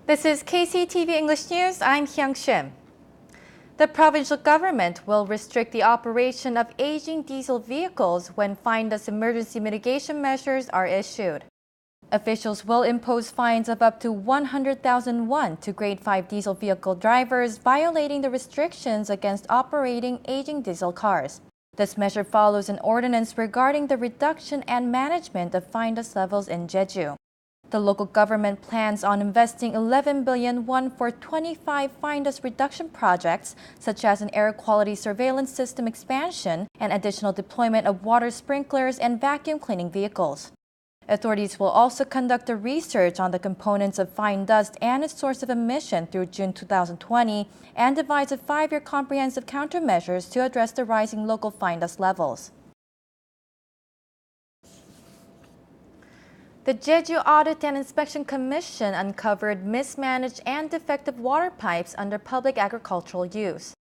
This is KCTV English News. I'm Hyung Shim. The provincial government will restrict the operation of aging diesel vehicles when fined-us emergency mitigation measures are issued. Officials will impose fines of up to 100,000 won to grade 5 diesel vehicle drivers violating the restrictions against operating aging diesel cars. This measure follows an ordinance regarding the reduction and management of fine-us levels in Jeju. The local government plans on investing 11 billion won for 25 fine-us reduction projects, such as an air quality surveillance system expansion and additional deployment of water sprinklers and vacuum cleaning vehicles. Authorities will also conduct a research on the components of fine dust and its source of emission through June 2020 and devise a 5-year comprehensive countermeasures to address the rising local fine dust levels. The Jeju Audit and Inspection Commission uncovered mismanaged and defective water pipes under public agricultural use.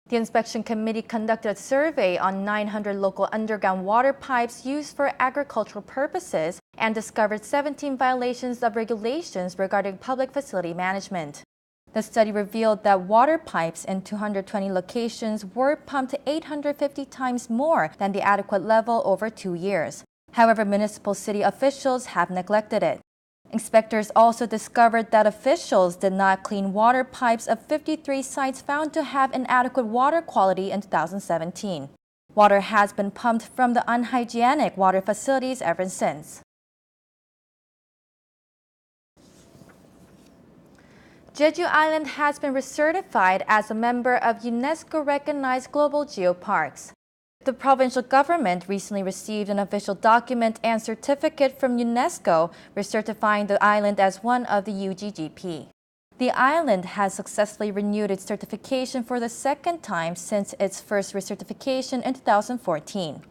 The inspection committee conducted a survey on 900 local underground water pipes used for agricultural purposes and discovered 17 violations of regulations regarding public facility management. The study revealed that water pipes in 220 locations were pumped 850 times more than the adequate level over 2 years. However, municipal city officials have neglected it. Inspectors also discovered that officials did not clean water pipes of 53 sites found to have inadequate water quality in 2017. Water has been pumped from the unhygienic water facilities ever since. Jeju Island has been recertified as a member of UNESCO-recognized global geoparks. The provincial government recently received an official document and certificate from UNESCO recertifying the island as one of the UGGP. The island has successfully renewed its certification for the second time since its first recertification in 2014.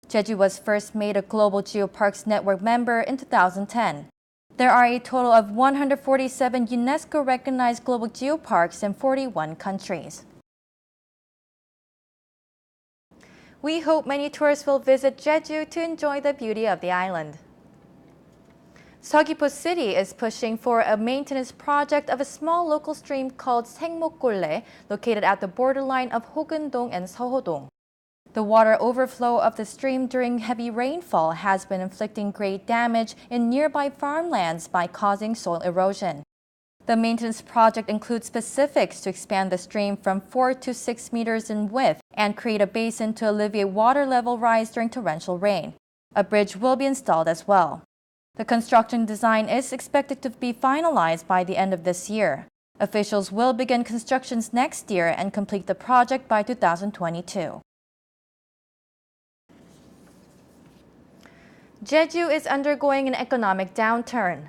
Jeju was first made a Global Geoparks Network member in 2010. There are a total of 147 UNESCO-recognized global geoparks in 41 countries. We hope many tourists will visit Jeju to enjoy the beauty of the island. Seogwipo City is pushing for a maintenance project of a small local stream called Saengmokgole, located at the borderline of Hogeun-dong and Seoho-dong. The water overflow of the stream during heavy rainfall has been inflicting great damage in nearby farmlands by causing soil erosion. The maintenance project includes specifics to expand the stream from 4 to 6 meters in width and create a basin to alleviate water level rise during torrential rain. A bridge will be installed as well. The construction design is expected to be finalized by the end of this year. Officials will begin constructions next year and complete the project by 2022. Jeju is undergoing an economic downturn.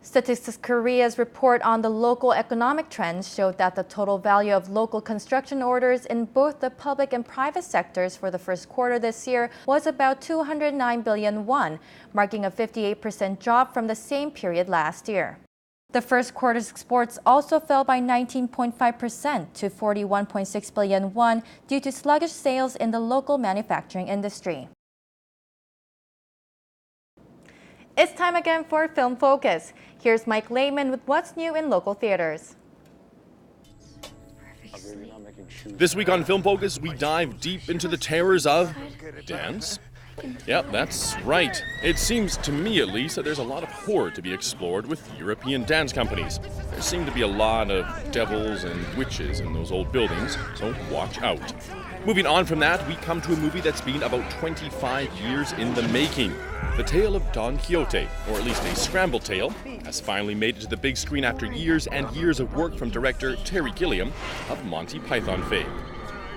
Statistics Korea's report on the local economic trends showed that the total value of local construction orders in both the public and private sectors for the first quarter this year was about 209 billion won, marking a 58% drop from the same period last year. The first quarter's exports also fell by 19.5% to 41.6 billion won due to sluggish sales in the local manufacturing industry. It's time again for Film Focus. Here's Mike Lehman with what's new in local theaters. This week on Film Focus, we dive deep into the terrors of dance. Yep, that's right. It seems, to me at least, that there's a lot of horror to be explored with European dance companies. There seem to be a lot of devils and witches in those old buildings, so watch out. Moving on from that, we come to a movie that's been about 25 years in the making. The tale of Don Quixote, or at least a scrambled tale, has finally made it to the big screen after years and years of work from director Terry Gilliam of Monty Python fame.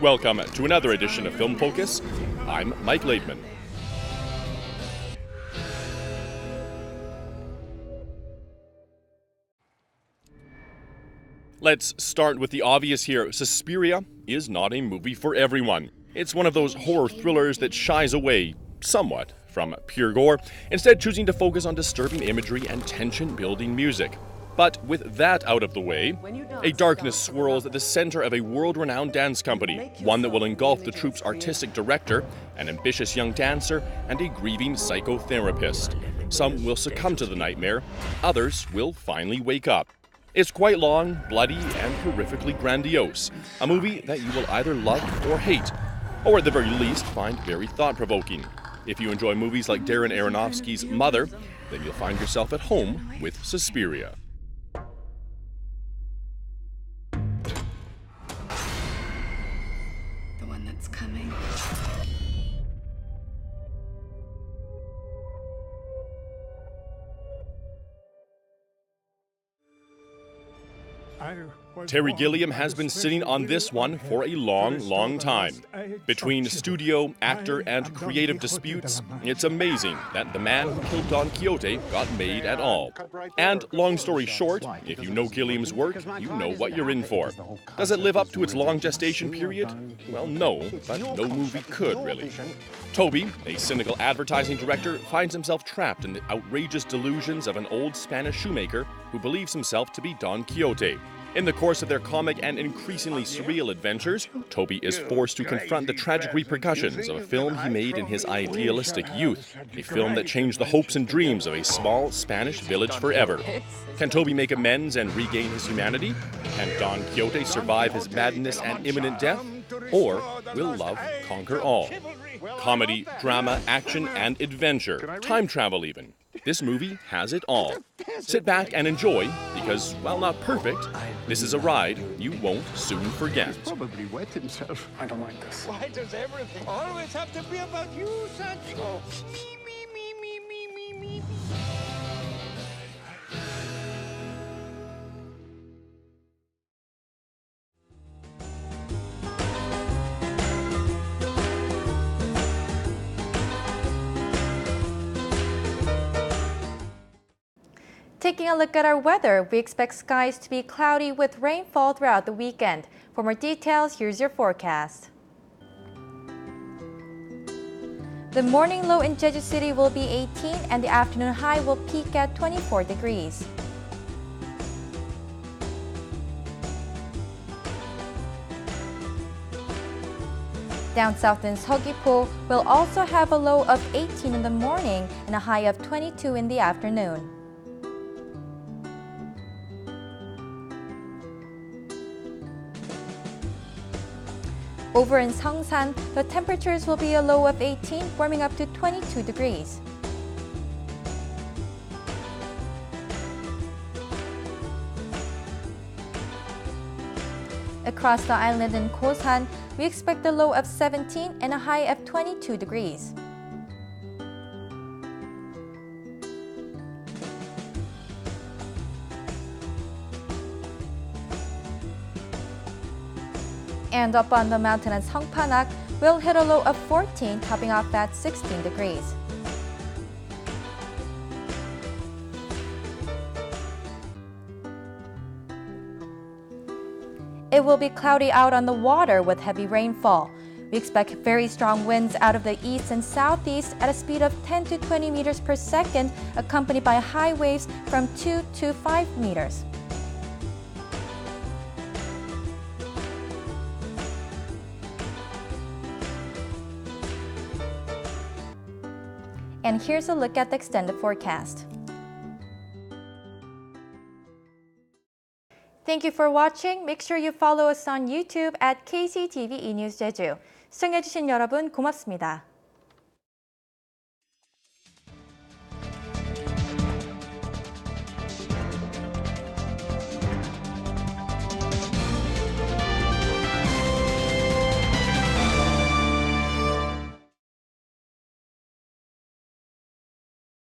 Welcome to another edition of Film Focus. I'm Mike Laidman. Let's start with the obvious here. Suspiria is not a movie for everyone. It's one of those horror thrillers that shies away, somewhat, from pure gore, instead choosing to focus on disturbing imagery and tension-building music. But with that out of the way, a darkness swirls at the center of a world-renowned dance company, one that will engulf the troupe's artistic director, an ambitious young dancer, and a grieving psychotherapist. Some will succumb to the nightmare, others will finally wake up. It's quite long, bloody, and horrifically grandiose. A movie that you will either love or hate, or at the very least find very thought-provoking. If you enjoy movies like Darren Aronofsky's Mother, then you'll find yourself at home with Suspiria. The one that's coming. Terry Gilliam has been sitting on this one for a long time. Between studio, actor, and creative disputes, it's amazing that the man who killed Don Quixote got made at all. And long story short, if you know Gilliam's work, you know what you're in for. Does it live up to its long gestation period? Well, no, but no movie could, really. Toby, a cynical advertising director, finds himself trapped in the outrageous delusions of an old Spanish shoemaker who believes himself to be Don Quixote. In the course of their comic and increasingly surreal adventures, Toby is forced to confront the tragic repercussions of a film he made in his idealistic youth, a film that changed the hopes and dreams of a small Spanish village forever. Can Toby make amends and regain his humanity? Can Don Quixote survive his madness and imminent death? Or will love conquer all? Comedy, drama, action, and adventure, time travel even. This movie has it all. Sit back and enjoy, because, while not perfect, this is a ride you won't soon forget. Probably wet himself. I don't like this. Why does everything always have to be about you, Sancho? Me. Taking a look at our weather, we expect skies to be cloudy with rainfall throughout the weekend. For more details, here's your forecast. The morning low in Jeju City will be 18 and the afternoon high will peak at 24 degrees. Down south in Seogwipo will also have a low of 18 in the morning and a high of 22 in the afternoon. Over in Seongsan, the temperatures will be a low of 18, warming up to 22 degrees. Across the island in Kosan, we expect a low of 17 and a high of 22 degrees. And up on the mountain at Songpanak, we'll hit a low of 14, topping off at 16 degrees. It will be cloudy out on the water with heavy rainfall. We expect very strong winds out of the east and southeast at a speed of 10 to 20 meters per second, accompanied by high waves from 2 to 5 meters. And here's a look at the extended forecast. Thank you for watching. Make sure you follow us on YouTube at KCTV News Jeju. 시청해주신 여러분 고맙습니다.